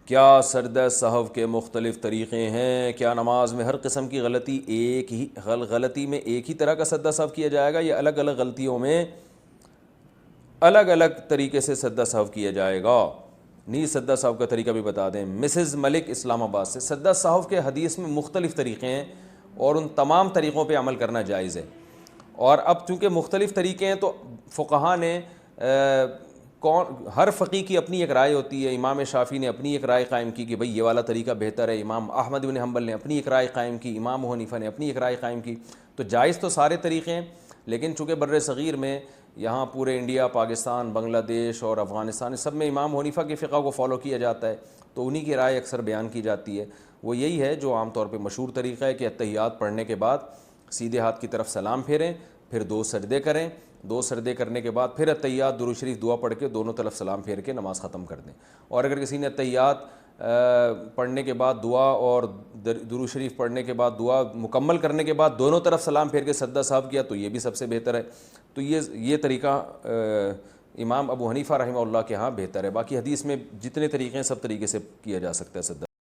کیا سجدہ سہو کے مختلف طریقے ہیں؟ کیا نماز میں ہر قسم کی غلطی میں ایک ہی طرح کا سجدہ سہو کیا جائے گا، یا الگ الگ غلطیوں میں الگ الگ طریقے سے سجدہ سہو کیا جائے گا؟ نیز سجدہ سہو کا طریقہ بھی بتا دیں۔ مسز ملک اسلام آباد سے، سجدہ سہو کے حدیث میں مختلف طریقے ہیں اور ان تمام طریقوں پہ عمل کرنا جائز ہے، اور اب چونکہ مختلف طریقے ہیں تو فقہا نے ہر فقی کی اپنی ایک رائے ہوتی ہے۔ امام شافعی نے اپنی ایک رائے قائم کی کہ بھئی یہ والا طریقہ بہتر ہے، امام احمد بن حنبل نے اپنی ایک رائے قائم کی، امام ابو حنیفہ نے اپنی ایک رائے قائم کی۔ تو جائز تو سارے طریقے ہیں، لیکن چونکہ بر صغیر میں یہاں پورے انڈیا، پاکستان، بنگلہ دیش اور افغانستان، اس سب میں امام ابو حنیفہ کے فقہ کو فالو کیا جاتا ہے، تو انہی کی رائے اکثر بیان کی جاتی ہے۔ وہ یہی ہے جو عام طور پہ مشہور طریقہ ہے کہ اتحیات پڑھنے کے بعد سیدھے ہاتھ کی طرف سلام پھیریں، پھر 2 سجدے کریں، 2 سجدے کرنے کے بعد پھر اتحیات درود شریف دعا پڑھ کے دونوں طرف سلام پھیر کے نماز ختم کر دیں۔ اور اگر کسی نے اتحیات پڑھنے کے بعد دعا اور درود شریف پڑھنے کے بعد دعا مکمل کرنے کے بعد دونوں طرف سلام پھیر کے سجدہ سہو کیا تو یہ بھی سب سے بہتر ہے۔ تو یہ طریقہ امام ابو حنیفہ رحمہ اللہ کے ہاں بہتر ہے۔ باقی حدیث میں جتنے طریقے ہیں سب طریقے سے کیا جا سکتا ہے سجدہ۔